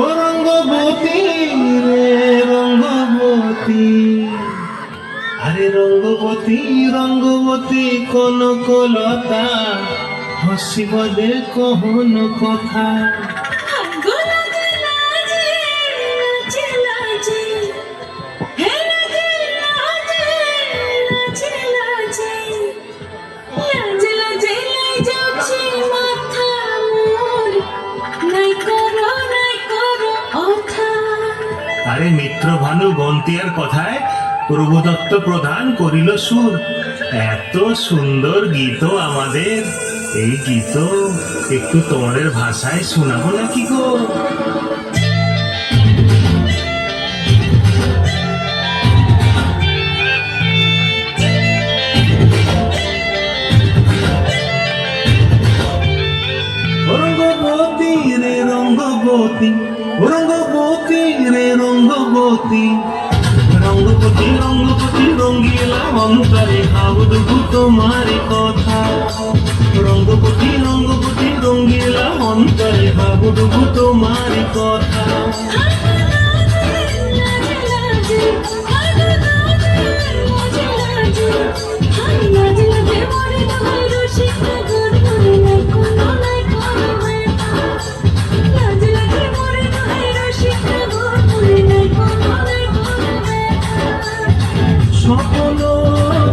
ও রঙ্গবতী রে রঙ্গবতী, আরে রঙ্গবতী রঙ্গবতী কনকলতা হসিব দে কহন কথা। আরে মিত্র ভানু গন্তিয়ার কথায় প্রভুদত্ত প্রধান করিল সুর। এত সুন্দর গীত আমাদের, এই গীত একটু তোমাদের ভাষায় শোনাবো নাকি গো? রঙ্গবতী রে রঙ্গবতী, রঙ্গবতী রে রঙ্গবতী, রঙ্গবতী রঙ্গবতী রঙ্গিলা অন্তরে ভাবুদু তোমার কথা। রঙ্গবতী রঙ্গবতী রঙ্গিলা অন্তরে ভাবুদু তোমার কথা। স্বপ্ন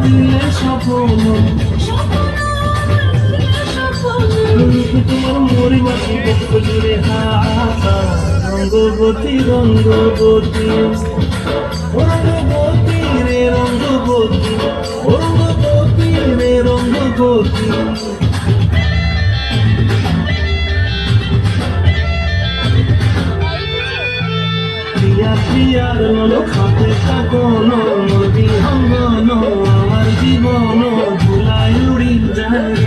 দিলে স্বপ্ন মরিবাসী বক্ষ জুড়ে হাতা। রঙ্গবতী রঙ্গবতী, রঙ্গবতী রে রঙ্গবতী, রঙ্গবতী রে রঙ্গবতী। প্রিয়া প্রিয়ার নলো খাতে থাকন মোর বিহঙ্গন, আমার জীবন ভুলাই উড়ি যায়।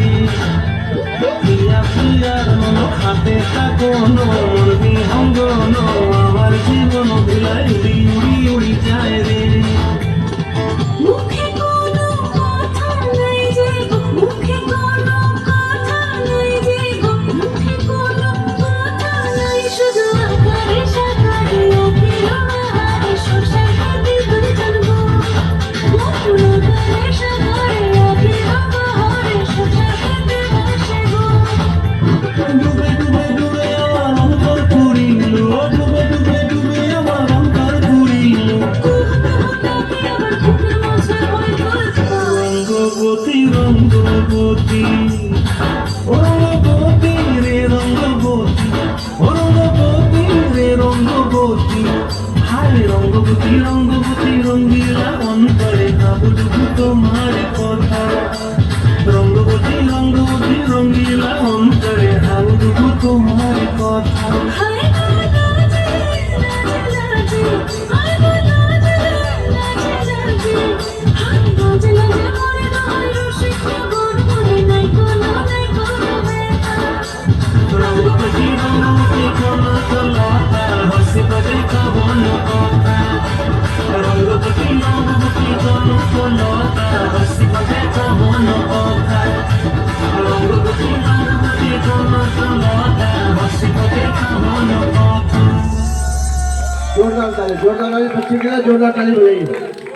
প্রিয়া প্রিয়ার নলো খাতে থাকন মোর বিহঙ্গন, আমার জীবন ভুলাই উড়ি উড়ি উড়ি যায় রে। ডুবে ডুবে ডুবে আমার অন্তর পুরিল, ডুবে ডুবে ডুবে আমার অন্তর পুরিল। রঙ্গবতী রঙ্গবতী, রঙ্গবতী রে রঙ্গবতী, রঙ্গবতী রে রঙ্গবতী। হায় রঙ্গবতী রঙ্গবতী রঙ্গিলা অন্তরে ভাবুদু তোমার কথা। রঙ্গবতী রঙ্গবতী রঙ্গিলা অন্তরে ভাবুদু তোমার কথা। রঙ্গবতী রঙ্গবতী কনকলতা হসিব দে কহন কথা। রঙ্গবতী রঙ্গবতী কনকলতা হসিব দে কহন কথা। রঙ্গবতী রঙ্গবতী কনকলতা হসিব দে কহন কথা। जोरदार ताली, जोरदार ताली, बच्चे के लिए जोरदार ताली बजाइए।